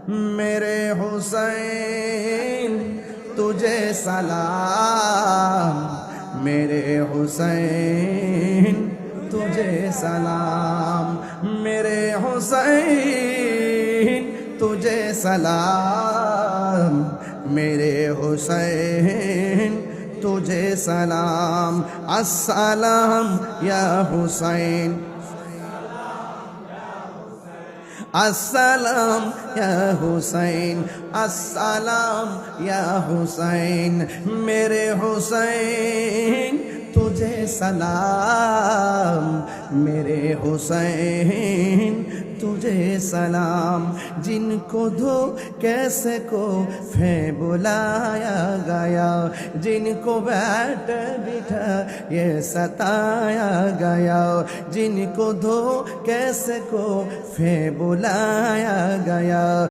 मेरे हुसैन तुझे सलाम, मेरे हुसैन तुझे सलाम, मेरे हुसैन तुझे सलाम, मेरे हुसैन तुझे सलाम। अस्सलाम या हुसैन, अस्सलाम या हुसैन, अस्सलाम या हुसैन, मेरे हुसैन तुझे सलाम, मेरे हुसैन तुझे सलाम। जिनको कैसे को फे बुलाया गया, जिनको बैठ बिठा ये सताया गया, जिनको कैसे को फे बुलाया गया।